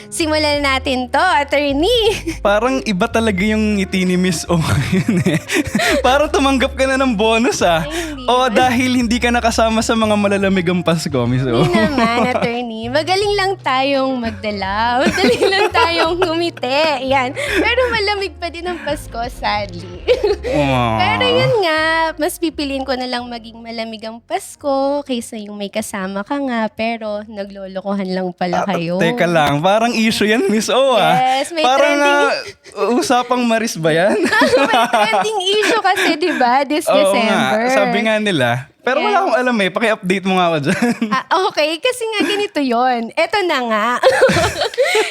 Simulan na natin to, attorney. Parang iba talaga yung ngiti ni Miss O ngayon eh. Parang tumanggap ka na ng bonus ah. Ay, hindi. O dahil hindi ka nakasama sa mga malalamig ang Pasko, Miss O. Hindi naman, attorney. Magaling lang tayong magdala. Magaling lang tayong ngumiti. Yan. Pero malamig pa din ang Pasko, sadly. Pero yun nga, mas pipiliin ko na lang maging malamig ang Pasko kaysa yung may kasama ka nga. Pero naglolokohan lang pala kayo. Teka lang, parang issue yan, Miss O ah. Yes, may parang trending. usapang Maris ba yan? May trending issue kasi, di ba? This Oo December. nga, sabi nga nila. Pero wala akong alam eh, paki-update mo nga ako dyan. Okay, kasi nga ganito yon. Eto na nga.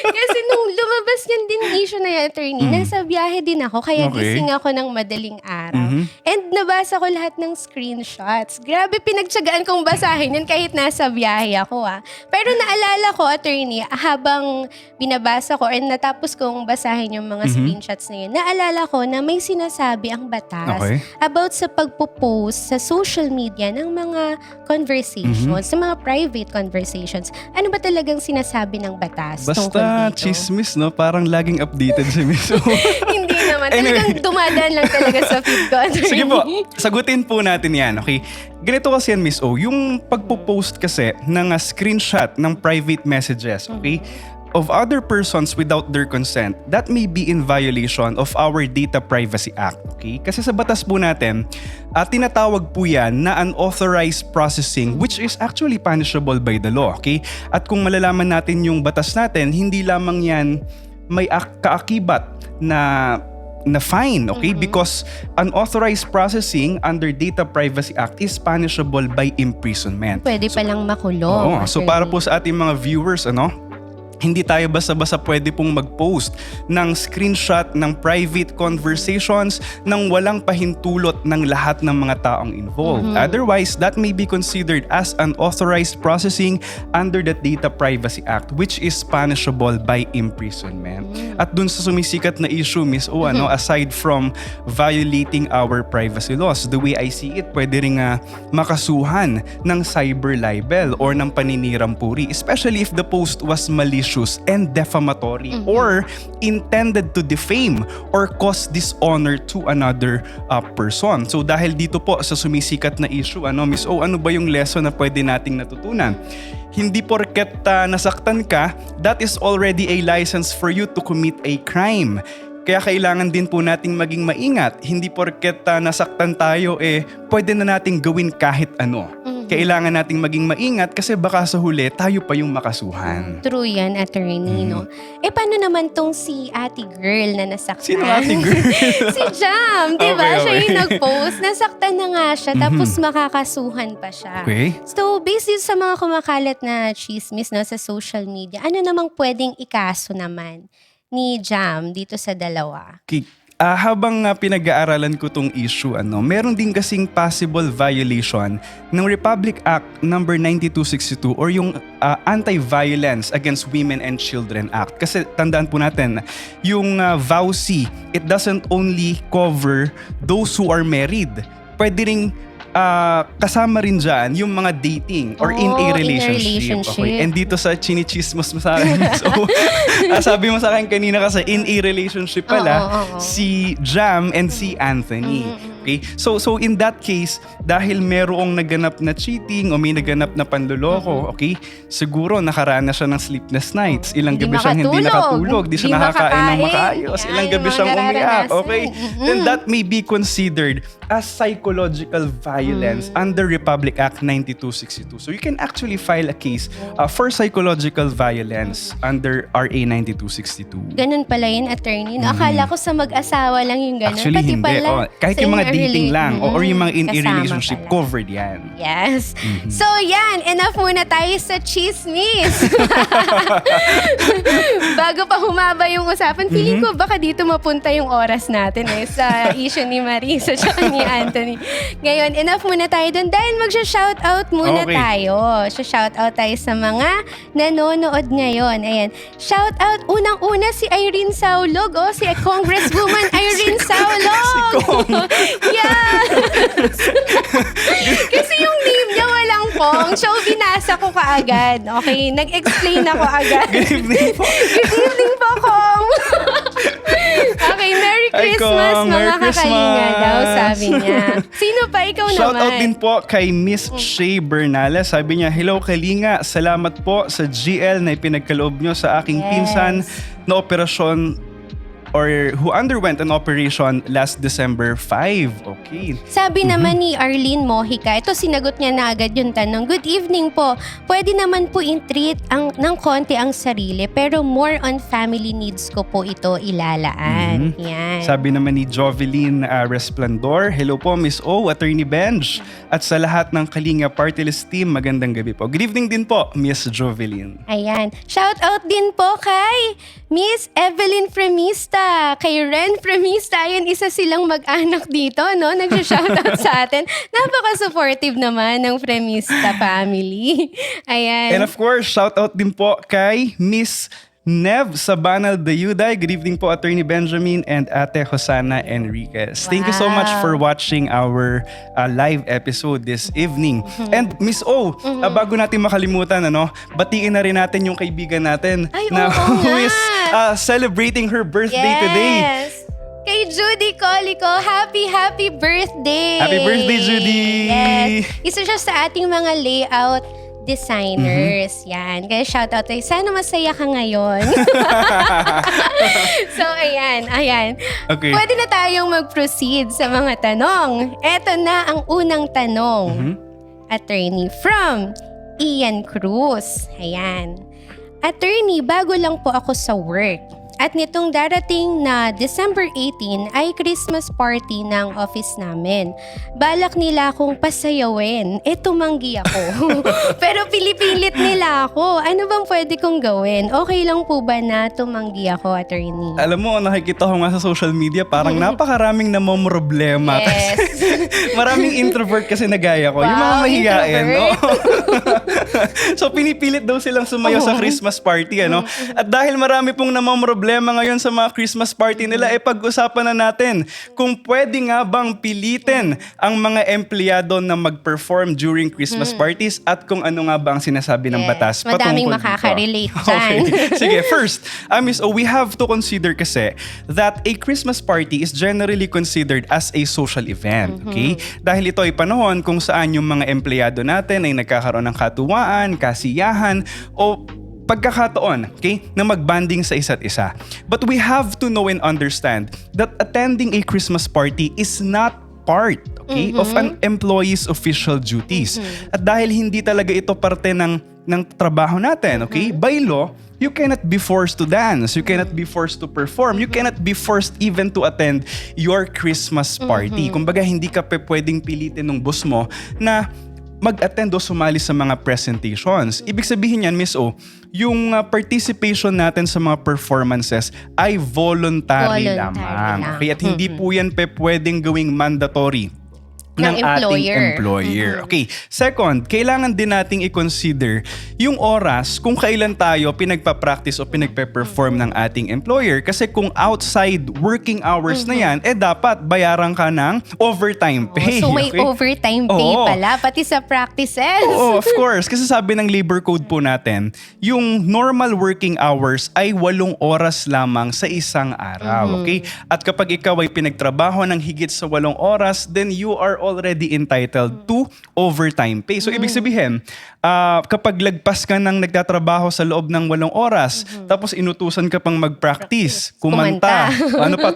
Kasi nung lumabas yan din issue na yan, attorney, nasa biyahe din ako, kaya Okay. gising ako ng madaling araw. And nabasa ko lahat ng screenshots. Grabe, pinagtsagaan kong basahin yan kahit nasa biyahe ako Pero naalala ko, attorney, habang binabasa ko or natapos kong basahin yung mga screenshots na yun, naalala ko na may sinasabi ang batas Okay. about sa pagpo-post sa social media ng mga conversations, sa mga private conversations. Ano ba talagang sinasabi ng batas tungkol Basta dito? chismis, no? Parang laging updated si Miss O. Hindi naman. Anyway. Talagang dumadaan lang talaga sa feed ko. attorney. Sige po, sagutin po natin yan, okay? Ganito kasi yan, Miss O, yung pagpo-post kasi ng screenshot ng private messages, okay? Of other persons without their consent, that may be in violation of our Data Privacy Act, okay? Kasi sa batas po natin, tinatawag po yan na unauthorized processing which is actually punishable by the law, okay? At kung malalaman natin yung batas natin, hindi lamang yan may kaakibat na fine, okay? Because unauthorized processing under Data Privacy Act is punishable by imprisonment. Pwede palang makulong. Oo, so attorney. para po sa ating mga viewers, hindi tayo basta-basta pwede pong mag-post ng screenshot ng private conversations nang walang pahintulot ng lahat ng mga taong involved. Otherwise, that may be considered as unauthorized processing under the Data Privacy Act, which is punishable by imprisonment. At dun sa sumisikat na issue, Miss O, aside from violating our privacy laws, the way I see it, pwede rin makasuhan ng cyber libel or ng paninirang puri, especially if the post was malicious and defamatory or intended to defame or cause dishonor to another person. So dahil dito po sa sumisikat na issue, Miss O, ano ba yung lesson na pwede nating natutunan? Hindi porket nasaktan ka, that is already a license for you to commit a crime. Kaya kailangan din po nating maging maingat. Hindi porket nasaktan tayo, pwede na nating gawin kahit ano. Kailangan nating maging maingat kasi baka sa huli tayo pa yung makasuhan. True yan, attorney, no? Paano naman tong si ate girl na nasaktan? Sino ate girl? Si Jam, di ba? Okay, Siya yung okay. nag-post. Nasaktan na nga siya, tapos makakasuhan pa siya. Okay. So, based yun sa mga kumakalat na chismis sa social media, ano namang pwedeng ikaso naman ni Jam dito sa dalawa? Okay. Habang pinag-aaralan ko tong issue, meron din kasing possible violation ng Republic Act number 9262 or yung Anti-Violence Against Women and Children Act. Kasi tandaan po natin, yung VAUC, it doesn't only cover those who are married. Pwede ring kasama rin dyan yung mga dating or in a relationship. Okay? And dito sa chinichismos mo sa akin, so, sabi mo sa akin kanina kasi in a relationship pala, si Jam and si Anthony. Okay? So in that case, dahil merong naganap na cheating o may naganap na panloloko, okay? Siguro nakaranas siya ng sleepless nights. Ilang Hindi gabi siyang hindi nakatulog, di siya Hindi nakakain ng makakain. makaayos. Yan, Ilang yung gabi mga siyang umiyak, nararanasan. okay? Then that may be considered as psychological violence under Republic Act 9262. So you can actually file a case for psychological violence under RA 9262. Ganun pala yun, attorney. No? Akala ko sa mag-asawa lang yung ganun. Actually, Pati hindi. pala Kahit sa yung mga in a dating lang or yung mga in a kasama relationship, pala. covered yan. Yes. So yan, enough muna tayo sa chismis. Bago pa humaba yung usapan, feeling ko baka dito mapunta yung oras natin sa issue ni Marisa at ni Anthony. Ngayon, enough muna tayo dun dahil magsha-shoutout muna Okay. tayo. Shoutout tayo sa mga nanonood ngayon. Ayan. Shoutout unang-una si Irene Saulog. Si Congresswoman Irene Saulog. Si Kong. Yeah. Kasi yung name niya walang Kong. So, binasa ko kaagad. Okay, nag-explain ako agad. Good evening po. Good evening po, Kong. Okay, Merry Hi, Christmas, Kong. mga Merry kakalinga Christmas. daw, sabi niya. Sino pa? Ikaw Shout naman. out din po kay Miss Shay Bernales. Sabi niya, hello Kalinga, salamat po sa GL na ipinagkaloob nyo sa aking Yes. pinsan na operasyon or who underwent an operation last December 5. Okay. Sabi naman ni Arlene Mojica, ito sinagot niya na agad yung tanong, good evening po, pwede naman po in-treat ng konti ang sarili pero more on family needs ko po ito ilalaan. Yan. Sabi naman ni Jovelyn Resplandor, hello po Miss O, Attorney Benj, at sa lahat ng Kalinga Party List team, magandang gabi po. Good evening din po, Miss Jovelyn. Ayan. Shout out din po kay Miss Evelyn Fremista, kay Ren Fremista. Ayan, isa silang mag-anak dito, no? Nag-shoutout sa atin. Napaka-supportive naman ng Fremista family. Ayan. And of course, shout out din po kay Miss Nev Sabanal Dayuday. Good evening po, Attorney Benjamin and Ate Hosana Enriquez. Thank you so much for watching our live episode this evening. And Miss O, bago natin makalimutan, batiin na rin natin yung kaibigan natin Ay, na oo who nga. is celebrating her birthday today. Yes. Kay Judy Colico, happy birthday! Happy birthday, Judy! Yes. Isa siya sa ating mga layout designers. Yan. Kaya shoutout tayo. Sana masaya ka ngayon. So, ayan. Okay. Pwede na tayong mag-proceed sa mga tanong. Eto na ang unang tanong. Attorney from Ian Cruz. Ayan. Attorney, bago lang po ako sa work. At nitong darating na December 18 ay Christmas party ng office namin. Balak nila akong pasayawin. Tumanggi ako. Pero pilipilit nila ako. Ano bang pwede kong gawin? Okay lang po ba na tumanggi ako, attorney? Alam mo, nakikita ko nga sa social media, parang napakaraming namomroblema. Yes. Kasi maraming introvert kasi na gaya ko. Yung mga Wow, mahihain. No? introvert. So pinipilit daw silang sumayo sa Christmas party. At dahil marami pong namomroblema ngayon sa mga Christmas party nila, pag-usapan na natin kung pwede nga bang pilitin ang mga empleyado na mag-perform during Christmas parties at kung ano nga ba ang sinasabi ng Yes. batas Madaming patungkol dito. makaka-relate dyan. Okay. Sige, first, Miss O, we have to consider kasi that a Christmas party is generally considered as a social event. Okay? Dahil ito ay panahon kung saan yung mga empleyado natin ay nagkakaroon ng katuwaan, kasiyahan, o pagkakataon, okay, na magbanding sa isa't isa. But we have to know and understand that attending a Christmas party is not part, okay, of an employee's official duties. At dahil hindi talaga ito parte ng trabaho natin, okay, by law, you cannot be forced to dance, you cannot be forced to perform, you cannot be forced even to attend your Christmas party. Kumbaga, hindi ka pwedeng pilitin ng boss mo na mag-attend o sumali sa mga presentations. Ibig sabihin yan, Miss O, yung participation natin sa mga performances ay voluntary lamang. Okay? At hindi po yan pwedeng gawing mandatory ng ating employer. Okay. Second, kailangan din nating i-consider yung oras kung kailan tayo pinagpa-practice o pinagpe-perform ng ating employer. Kasi kung outside working hours na yan, dapat bayaran ka ng overtime pay. So may overtime pay pala, pati sa practices. Oo, of course. Kasi sabi ng labor code po natin, yung normal working hours ay 8 oras lamang sa isang araw. Okay? At kapag ikaw ay pinagtrabaho ng higit sa 8 oras, then you are already entitled to overtime pay. So, ibig sabihin, kapag lagpas ka ng nagtatrabaho sa loob ng 8 oras, tapos inutusan ka pang mag-practice, kumanta,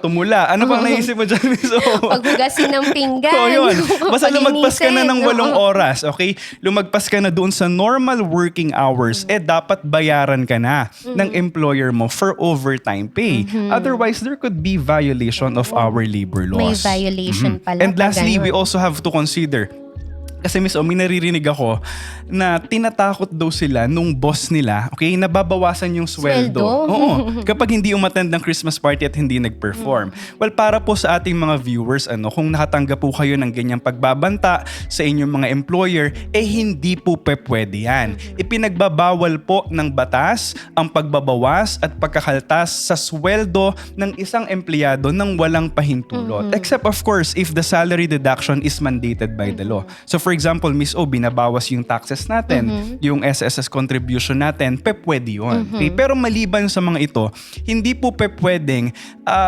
tumula, ano pang naisip mo dyan, Miss O? Paghugasin ng pinggan. So, yun. Basta lumagpas ka na ng 8 Oo. oras, okay? Lumagpas ka na doon sa normal working hours, dapat bayaran ka na ng employer mo for overtime pay. Otherwise, there could be violation of our labor laws. May violation pala. And lastly, pag we ganun. also have to consider, kasi Miss O, may naririnig ako na tinatakot daw sila nung boss nila, okay, nababawasan yung sweldo. Oo, kapag hindi umattend ng Christmas party at hindi nag-perform. Well, para po sa ating mga viewers, kung nakatanggap po kayo ng ganyang pagbabanta sa inyong mga employer, hindi po pwede yan. Ipinagbabawal po ng batas ang pagbabawas at pagkakaltas sa sweldo ng isang empleyado nang walang pahintulot. Except of course, if the salary deduction is mandated by the law. So for for example, Miss O, binabawas yung taxes natin, yung SSS contribution natin, pwede yun. Okay? Pero maliban sa mga ito, hindi po pwedeng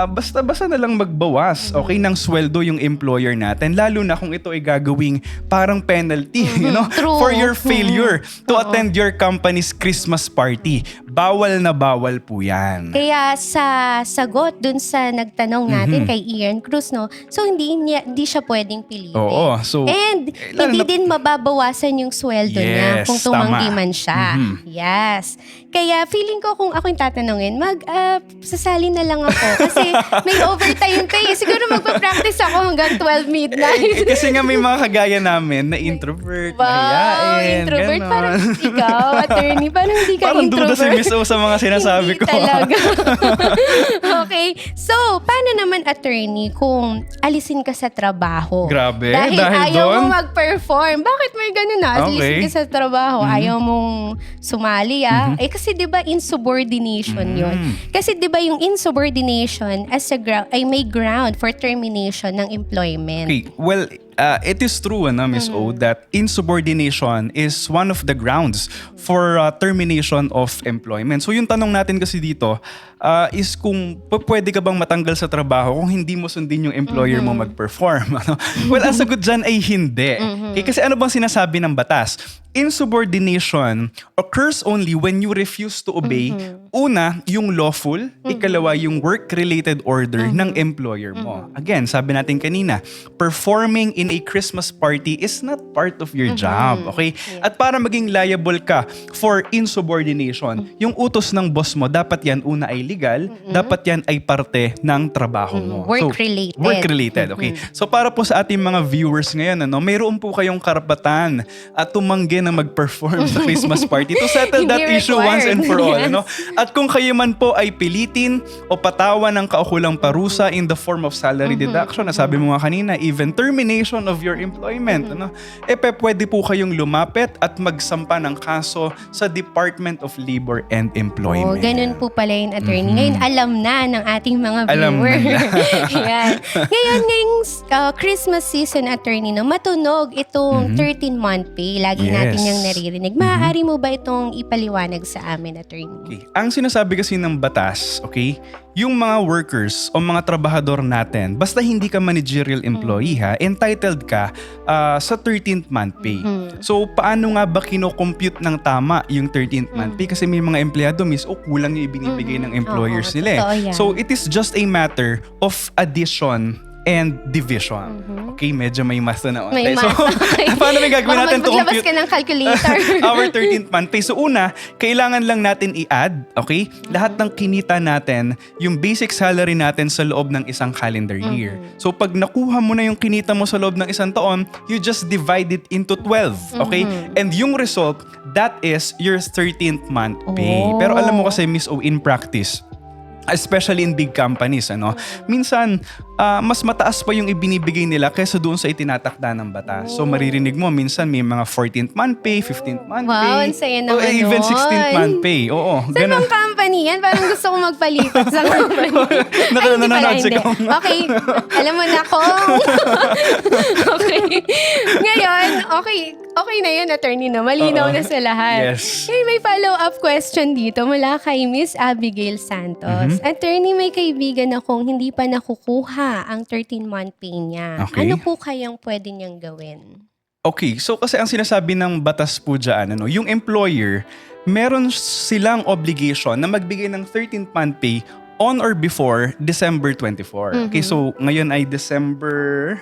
basta-basta na lang magbawas, okay, ng sweldo yung employer natin, lalo na kung ito ay gagawing parang penalty, True. for your failure to attend your company's Christmas party. Bawal na bawal po yan. Kaya sa sagot dun sa nagtanong natin kay Ian Cruz, no? So hindi siya pwedeng pilitin. Oo. So, And lalo hindi na- din mababawasan yung sweldo niya Yes, kung tumanggi tama. man siya. Yes. Kaya feeling ko kung ako yung tatanungin, sasali na lang ako. Kasi may overtime pay. Siguro magpa-practice ako hanggang 12 midnight. Kasi nga may mga kagaya namin na introvert, Wow, mahiyain, introvert. ganon. Parang ikaw, attorney, parang hindi ka Parang duda introvert. si Miss O sa mga sinasabi Hindi ko. talaga. Okay. So, paano naman, attorney, kung alisin ka sa trabaho? Grabe, Dahil dahil ayaw doon? mo mag-perform. Bakit may ganun na? Alisin Okay. ka sa trabaho. Ayaw mong sumali, Eh, kasi di ba insubordination yun? Kasi di ba yung insubordination ay may ground for termination ng employment. Okay, well, it is true, Miss O, that insubordination is one of the grounds for termination of employment. So yung tanong natin kasi dito is kung pwede ka bang matanggal sa trabaho kung hindi mo sundin yung employer mo mag-perform. Well, ang sagot dyan ay hindi. Okay, kasi ano bang sinasabi ng batas? Insubordination occurs only when you refuse to obey, una, yung lawful, ikalawa, yung work-related order ng employer mo. Again, sabi natin kanina, performing in a Christmas party is not part of your job, okay? At para maging liable ka for insubordination, yung utos ng boss mo, dapat yan una ay legal, dapat yan ay parte ng trabaho mo. Work-related. So, work-related, okay? So para po sa ating mga viewers ngayon, mayroon po kayong karapatan at tumanggi na mag-perform sa Christmas party to settle that Hindi issue once and for all. required. At kung kayo man po ay pilitin o patawan ng kaukulang parusa in the form of salary deduction, nasabi mo nga kanina, even termination of your employment, pwede po kayong lumapit at magsampa ng kaso sa Department of Labor and Employment. Ganun po pala yung attorney. Ngayon, alam na ng ating mga Alam na viewers. nila. Yan. Ngayon, ngayong Christmas season, attorney, matunog itong 13-month pay. Lagi Yes. natin yung naririnig. Maaari mo ba itong ipaliwanag sa amin, attorney? Okay. Ang sinasabi kasi ng batas, okay, yung mga workers o mga trabahador natin, basta hindi ka managerial employee entitled ka sa 13th month pay. So, paano nga ba kino-compute ng tama yung 13th month pay? Kasi may mga empleyado, kulang yung ibinibigay ng employers Oo, nila. totoo yan. So, it is just a matter of addition and division. Okay, medyo may math na naman. May So, math. Okay. paano may gagawin Baka natin to maglabas compute ka ng calculator. our 13th month pay? So una, kailangan lang natin i-add, okay, lahat ng kinita natin, yung basic salary natin sa loob ng isang calendar year. So pag nakuha mo na yung kinita mo sa loob ng isang taon, you just divide it into 12, okay? And yung result, that is your 13th month pay. Oh. Pero alam mo kasi, Miss O, in practice, especially in big companies, minsan, mas mataas pa yung ibinibigay nila kaysa doon sa itinatakda ng batas. So maririnig mo, minsan may mga 14th month pay, 15th month Wow, pay, ang saya o naman even nun. 16th month pay. Oo, Saan ganun. bang company yan? Parang gusto ko magpalipat sa company. Ay, hindi pala, Nanonood si hindi. Kong. Okay. Alam mo na, Kong. Okay. Ngayon, okay na yun, attorney, no? Malinaw Oo. na sa lahat. Yes. Ngayon, may follow-up question dito mula kay Miss Abigail Santos. Attorney, may kaibigan akong hindi pa nakukuha ang 13-month pay niya. Okay. Ano po kayang pwede niyang gawin? Okay, so kasi ang sinasabi ng batas po dyan, yung employer, meron silang obligation na magbigay ng 13th month pay on or before December 24. Okay, so ngayon ay December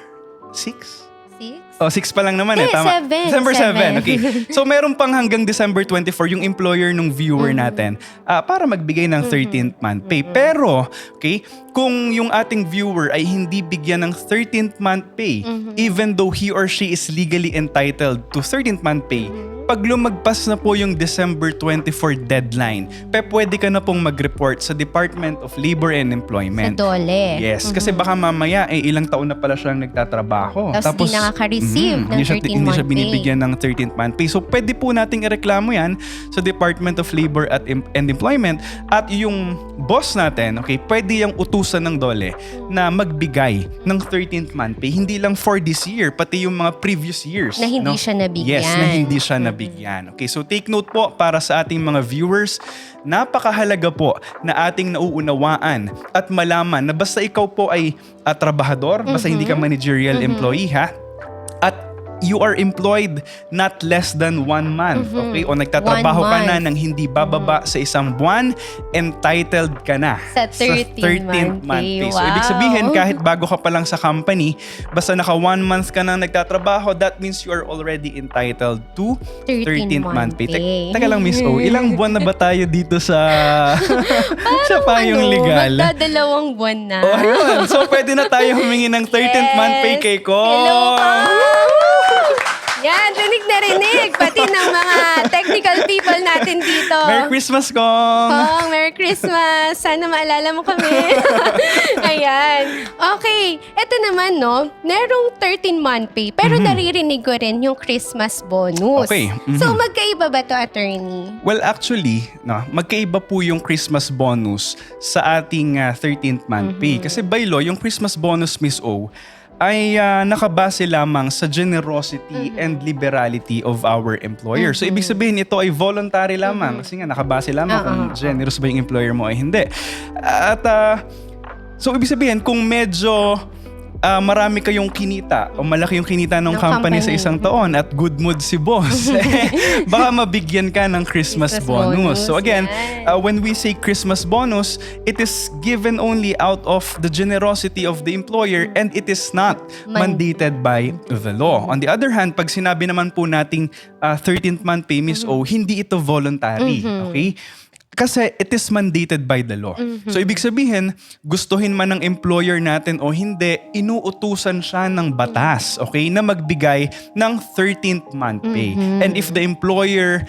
6? 6? Oh, 6 pa lang naman tama. 7. December 7. Okay. So meron pang hanggang December 24 yung employer ng viewer natin para magbigay ng 13th month pay. Pero, okay, kung yung ating viewer ay hindi bigyan ng 13th month pay, even though he or she is legally entitled to 13th month pay, pag lumagpas na po yung December 24 deadline, pwede ka na pong mag-report sa Department of Labor and Sa Employment. dole. Yes, kasi baka mamaya ilang taon na pala siyang nagtatrabaho. Tapos di nakaka-receive receive ng 13th Hindi siya month pay. binibigyan ng 13th month pay. So pwede po nating ireklamo yan sa Department of Labor and Employment, at yung boss natin, okay, pwede yung utusan ng DOLE na magbigay ng 13th month pay, hindi lang for this year, pati yung mga previous years. Na hindi siya nabigyan. Yes, na hindi siya nabigyan. Okay, so take note po para sa ating mga viewers, napakahalaga po na ating nauunawaan at malaman na basta ikaw po ay trabahador, basta hindi ka managerial employee ha, at you are employed not less than 1 month, okay? O nagtatrabaho 1 ka na month. ng hindi bababa sa isang buwan, entitled ka na Sa 13th month pay. So, ibig sabihin, kahit bago ka pa lang sa company, basta naka 1 month ka nang nagtatrabaho, that means you are already entitled to 13th month pay. Teka lang, Miss O, ilang buwan na ba tayo dito sa sa payong legal? Magdadalawang buwan na. Oh, ayun. So, pwede na tayo humingi ng 13th month pay kay Kong. Hello, yan, rinig na rinig. Pati ng mga technical people natin dito. Merry Christmas, Kong! Kong, Merry Christmas. Sana maalala mo kami. Ayan. Okay. Ito naman, no? Merong 13-month pay, pero naririnig ko rin yung Christmas bonus. Okay. So, magkaiba ba to, attorney? Well, actually, no, magkaiba po yung Christmas bonus sa ating 13th month pay. Kasi by law, yung Christmas bonus, Miss O, ay nakabase lamang sa generosity and liberality of our employer. So, ibig sabihin, ito ay voluntary lamang. Kasi nga, nakabase lamang kung generous ba yung employer mo ay hindi. At, so, ibig sabihin, kung medyo marami kayong kinita o malaki yung kinita ng company sa isang taon at good mood si boss, baka mabigyan ka ng Christmas bonus. So again, when we say Christmas bonus, it is given only out of the generosity of the employer and it is not mandated by the law. On the other hand, pag sinabi naman po nating 13th month pay, Miss O, hindi ito voluntary. Okay? Kasi it is mandated by the law. So ibig sabihin, gustuhin man ng employer natin o hindi, inuutusan siya ng batas, okay, na magbigay ng 13th month pay. And if the employer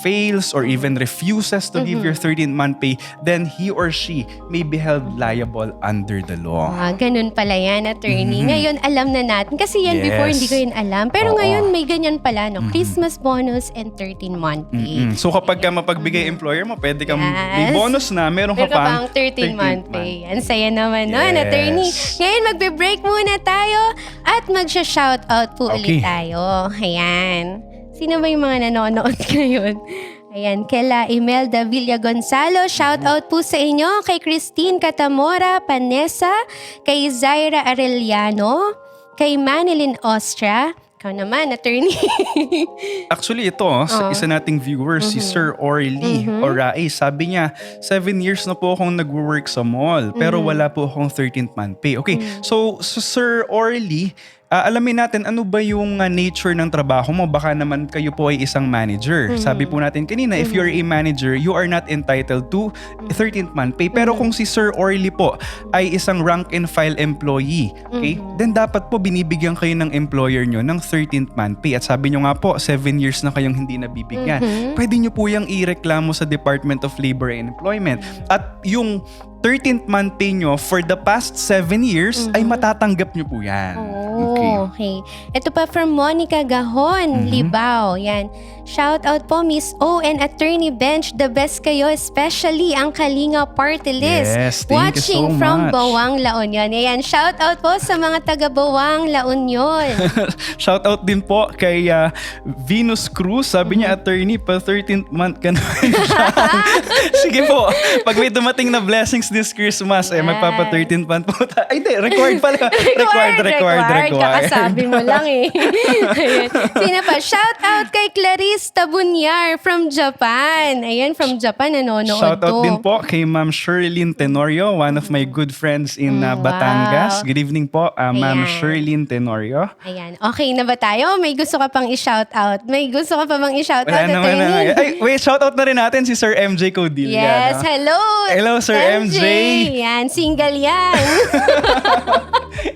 fails or even refuses to give your 13th month pay, then he or she may be held liable under the law. Ganun pala yan, attorney. Ngayon, alam na natin. Kasi yan before, hindi ko yun alam. Pero ngayon, may ganyan pala, no? Christmas bonus and 13-month pay. So kapag ka mapagbigay employer mo, pwede kang may bonus na, meron ka pang 13-month pay. Ang saya naman nun, Yes. attorney. Ngayon, magbe-break muna tayo at magsha-shoutout po ulit tayo. Ayan. Sino ba yung mga nanonood ngayon? Ayan, kila Imelda Villa Gonzalo, shoutout po sa inyo. Kay Christine Catamora Panessa, kay Zaira Arellano, kay Manilyn Ostra. Ikaw naman, attorney. Actually, ito, sa isa nating viewer, si Sir Orly Orai, sabi niya, 7 years na po akong nag-work sa mall, pero wala po akong 13th month pay. Okay, so Sir Orly, alamin natin ano ba yung nature ng trabaho mo. Baka naman kayo po ay isang manager. Sabi po natin kanina, if you're a manager, you are not entitled to 13th month pay. Pero kung si Sir Orly po ay isang rank and file employee, okay, then dapat po binibigyan kayo ng employer nyo ng 13th month pay. At sabi nyo nga po, 7 years na kayong hindi nabibigyan. Pwede nyo po yung ireklamo sa Department of Labor and Employment. At yung 13th month pay nyo for the past 7 years ay matatanggap nyo po yan. Okay. Ito pa from Monica Gahon, Libao. Yan. Shout out po Miss O and Attorney Bench. The best kayo, especially ang Kalinga Party List. Yes, thank you Watching so from much. Bawang La Union. Yan. Shout out po sa mga taga Bawang La Union. Shout out din po kay Venus Cruz. Sabi niya, attorney, pa 13th month ka na. Sige po, pag may dumating na blessings this Christmas, magpapa 13th month po tayo. Ay, hindi, required pala. Required. Kakasabi mo lang eh. Ayan. Sino pa? Shout out kay Clarice Tabunyar from Japan. Ayan, from Japan nanonood Shout out to. din po kay Ma'am Sherlyn Tenorio, one of my good friends in Batangas. Good evening po, Ma'am Ayan. Sherlyn Tenorio. Ayan. Okay na ba tayo? May gusto ka pang i-shout out? May gusto ka pa bang i-shout out, Wala naman na. attorney? Ay, wait, shout out na rin natin si Sir MJ Codilla. Yes, no? hello. Hello, Sir MJ. Yan, single yan.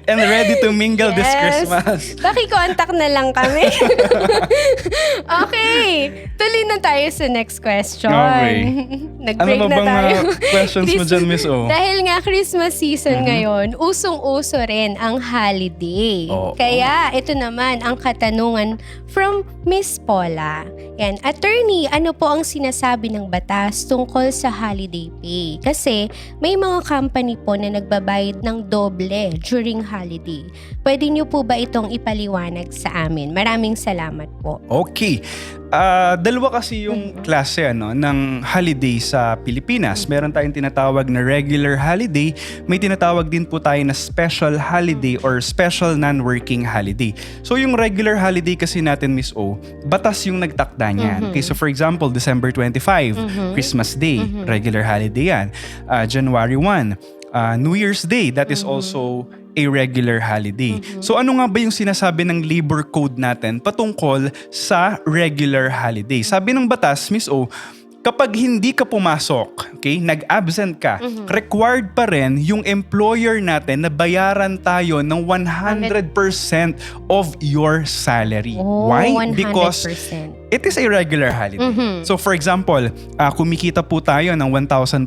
and ready to mingle this Christmas. Paki-contact na lang kami. Okay. Tuloy na tayo sa next question. Okay. Nag-break Ano ba na bang tayo. questions mo dyan, Miss O? Dahil nga Christmas season ngayon, usong-uso rin ang holiday. Oo. Kaya ito naman ang katanungan from Miss Paula. Yan, attorney, ano po ang sinasabi ng batas tungkol sa holiday pay? Kasi may mga company po na nagbabayad ng doble during holiday. Pwede niyo po ba itong ipaliwanag sa amin? Maraming salamat po. Okay. Dalawa kasi yung klase ng holiday sa Pilipinas. Meron tayong tinatawag na regular holiday. May tinatawag din po tayo na special holiday or special non-working holiday. So yung regular holiday kasi natin, Miss O, batas yung nagtakda niyan. Okay, so for example, December 25, Christmas Day, regular holiday yan. January 1, New Year's Day, that is also a regular holiday. So ano nga ba yung sinasabi ng labor code natin patungkol sa regular holiday? Sabi ng batas, Miss O, kapag hindi ka pumasok, okay, nag-absent ka, required pa rin yung employer natin na bayaran tayo ng 100% of your salary. Oh, Why? 100%. Because it is a regular holiday. So for example, kumikita po tayo ng 1,000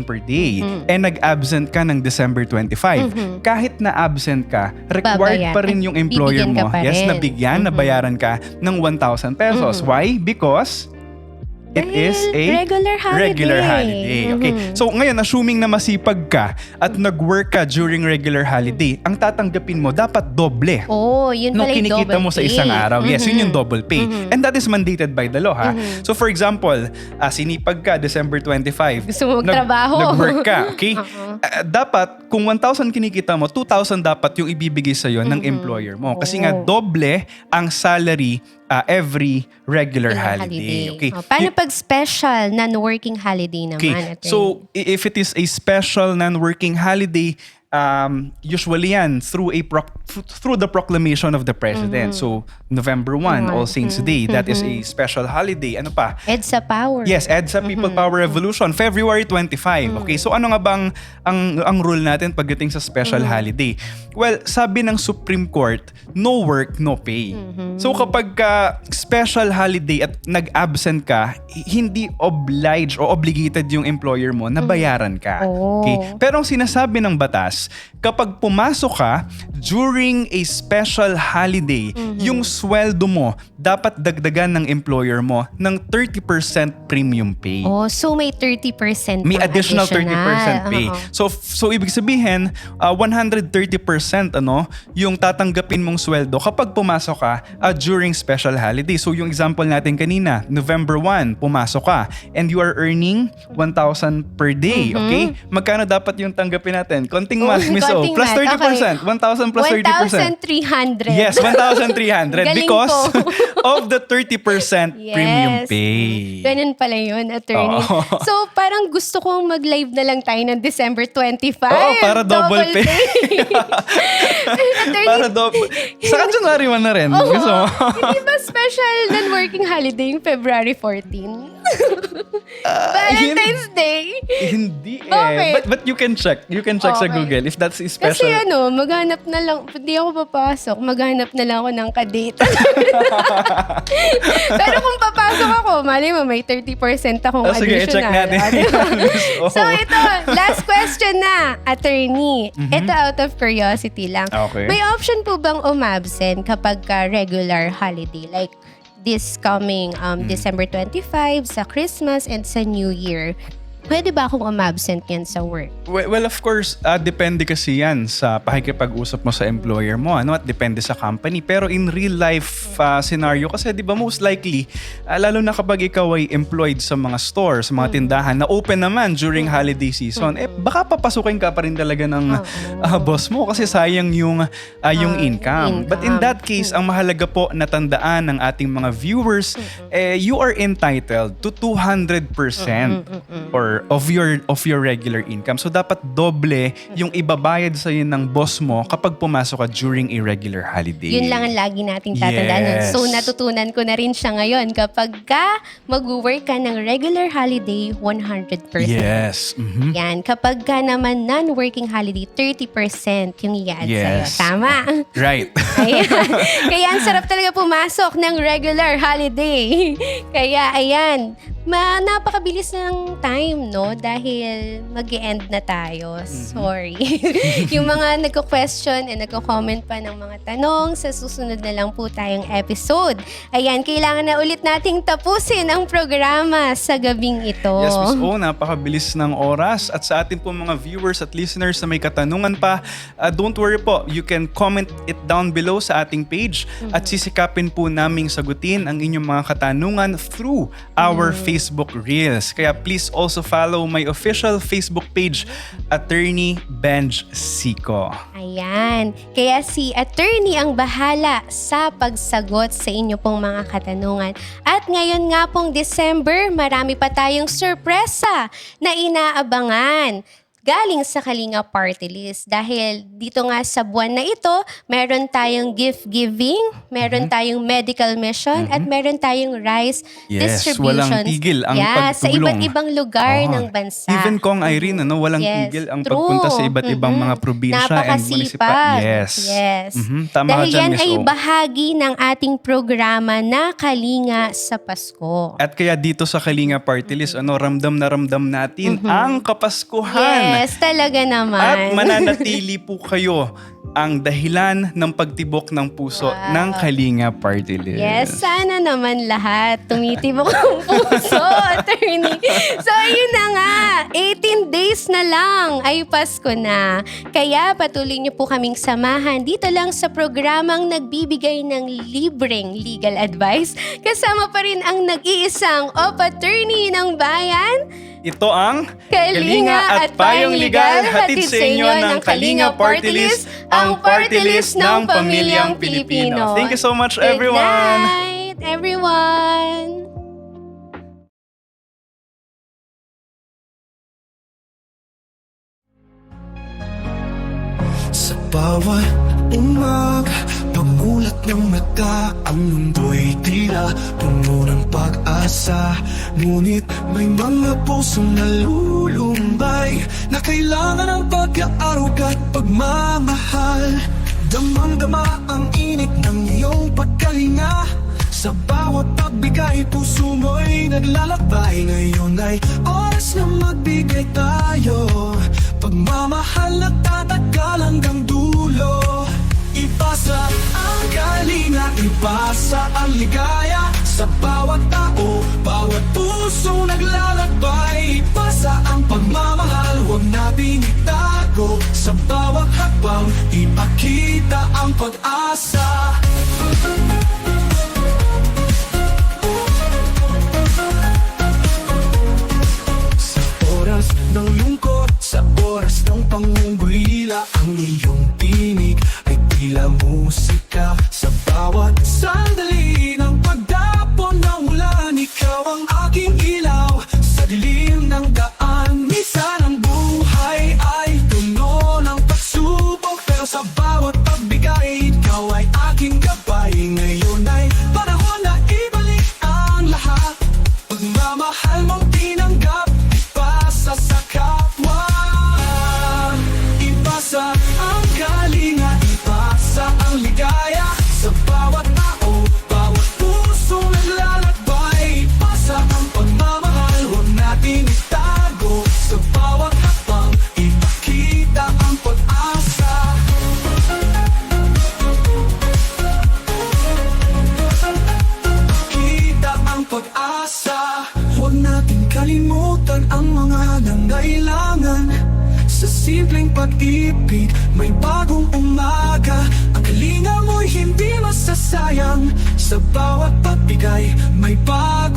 per day and nag-absent ka ng December 25. Kahit na absent ka, required pa rin yung employer Bibigyan ka mo. pa Yes, rin. nabigyan, nabayaran ka ng 1,000 pesos. Why? Because it is a regular holiday. Okay. So ngayon, assuming na masipag ka at nag-work ka during regular holiday, ang tatanggapin mo dapat doble. Oh, yun Nung pala yung kinikita double mo sa pay. isang araw. Yes, yun yung double pay. And that is mandated by the law, ha? So for example, sinipag ka December 25. Gusto mo magtrabaho. Nag-work ka, okay? Dapat, kung 1,000 kinikita mo, 2,000 dapat yung ibibigay sa'yo ng employer mo. Kasi nga, doble ang salary every regular holiday. Okay. Paano pag special non-working holiday naman? Okay. attorney? So, if it is a special non-working holiday, usually yan through the proclamation of the president. So, November 1, All Saints Day, that is a special holiday. Ano pa? EDSA Power. Yes, EDSA People Power Revolution, February 25. Okay, so ano nga bang ang rule natin pagdating sa special holiday? Well, sabi ng Supreme Court, no work, no pay. So kapag special holiday at nag-absent ka, hindi obliged o obligated yung employer mo na bayaran ka. Oh. Okay? Pero ang sinasabi ng batas, kapag pumasok ka during a special holiday, yung sweldo mo dapat dagdagan ng employer mo ng 30% premium pay. Oh, so may 30% May pang additional 30% pay. Oo. So ibig sabihin, 130% yung tatanggapin mong sweldo kapag pumasok ka during special holiday. So yung example natin kanina, November 1, pumasok ka and you are earning 1,000 per day, okay? Magkano dapat yung tanggapin natin? Konting math, Miss O. Konting Plus math, 30%. 1,000 plus 30%. 1,300. Yes, 1,300 Galing because ko. of the 30% premium pay. Ganun pala yun, attorney. Oo. So, parang gusto kong mag-live na lang tayo ng December 25. Oo, para double pay. Attorney, Para double. Saka January 1 na rin. oo, Gusto mo? hindi ba special non-working holiday yung February 14? Valentine's Day? Hindi eh. Bakit? But you can check. You can check sa Okay. Google if that's a Kasi special. maghanap na lang, hindi ako papasok, maghanap na lang ako ng kadate. Pero kung papasok ako, mali mo, may 30% akong Sige, additional. i-check natin. Diba? Oo. So ito, last question na, attorney. Ito out of curiosity lang. Okay. May option po bang umabsent kapag regular holiday? Like this coming December 25 sa Christmas and sa New Year. Pwede ba akong umabsent yan sa work? Well, of course, depende kasi yan sa pakikipag-usap mo sa employer mo, at depende sa company. Pero in real life scenario, kasi di ba most likely, lalo na kapag ikaw ay employed sa mga stores, sa mga tindahan na open naman during holiday season, baka papasukin ka pa rin talaga ng boss mo kasi sayang yung income. But in that case, ang mahalaga po na tandaan ng ating mga viewers, you are entitled to 200% or your regular income. So dapat doble yung ibabayad sa ng boss mo kapag pumasok ka during a regular holiday. Yun lang ang lagi nating tatandaan. Yes. So, natutunan ko na rin siya ngayon. Kapag ka mag-work ka ng regular holiday, 100%. Yes. Mhm. Yan. Kapag ka naman non-working holiday, 30% yung i-add sa'yo. Yes. Tama. Right. Ayan. Kaya ang sarap talaga pumasok ng regular holiday. Kaya, ayan. Napakabilis ng time, no? Dahil mag-e-end na tayo. Sorry. Yung mga nagko-question and nagko-comment pa ng mga tanong, sa susunod na lang po tayong episode. Ayan, kailangan na ulit nating tapusin ang programa sa gabing ito. Yes, Miss O, napakabilis ng oras. At sa atin po mga viewers at listeners na may katanungan pa, don't worry po, you can comment it down below sa ating page at sisikapin po naming sagutin ang inyong mga katanungan through our Facebook Reels. Kaya please also follow my official Facebook page, Attorney Benj Sico. Ayan. Kaya si attorney ang bahala sa pagsagot sa inyo pong mga katanungan. At ngayon nga pong December, marami pa tayong sorpresa na inaabangan galing sa Kalinga Party List. Dahil dito nga sa buwan na ito, meron tayong gift giving, meron tayong medical mission, at meron tayong rice Yes, distributions. walang tigil ang Sa pagtulong. iba't ibang lugar ng bansa. Even Kong Irene, walang Yes, tigil ang true. pagpunta sa iba't ibang mga probinsya and municipal. Napakasipag. Yes. Tama Dahil ka dyan, yan Miss ay O. bahagi ng ating programa na Kalinga sa Pasko. At kaya dito sa Kalinga Party List, ramdam na ramdam natin ang Kapaskuhan. Yes, talaga naman. At mananatili po kayo ang dahilan ng pagtibok ng puso ng Kalinga Party List. Yes, sana naman lahat tumitibok ang puso, attorney. So, ayun na nga. 18 days na lang ay Pasko na. Kaya patuloy niyo po kaming samahan dito lang sa programang nagbibigay ng libreng legal advice. Kasama pa rin ang nag-iisang attorney ng bayan, Ito ang Kalinga at Payong Legal, hatid sa inyo ng Kalinga Party List, ang party list ng pamilyang Pilipino. Thank you so much, Good everyone. night, everyone! Sa bawat umaga, pamulat ng mata, ang mundo'y tila puno ng pag-asa. Ngunit may mga pusong nalulumbay na kailangan ng pag-aarog at pagmamahal. Damang-dama ang init ng iyong pagkalinga. Sa bawat pagbigay, puso mo'y naglalakbay. Ngayon ay oras na magbigay tayo. Pagmamahal na tatagal hanggang dulo. Ipasa ang kalinga, ipasa ang ligaya sa bawat tao, bawat puso naglalakbay. Ipasa ang pagmamahal, huwag nating itago. Sa bawat hakbang, ipakita ang pag-asa. Sa oras ng lungkot, sa oras ng pangungulila, ang iyong tinig ay tila musika. Sa bawat sandali ng pagdapon ng ulan, ikaw ang aking ilaw sa dilim ng daan. Minsan ang buhay ay tuno ng pagsubok, pero sa bawat pagbigay, ikaw ay aking gabay. Ngayon ay panahon na ibalik ang lahat. Pagmamahal mong tinanggap, ipasa sa kapwa. Ipasa ang kalinga, ipasa ang ligaya sa bawat tao, bawat puso naglalakbay. Ipasa ang pagmamahal, huwag natin itago. Sa bawat hakbang, ipakita ang pag-asa. Kita ang pag-asa. Huwag natin kalimutan ang mga nangailangan. Sa simpleng pag-ibig, may bagong umaga. Ang kalinga mo'y hindi masasayang. Sa bawat pagbigay, may bagong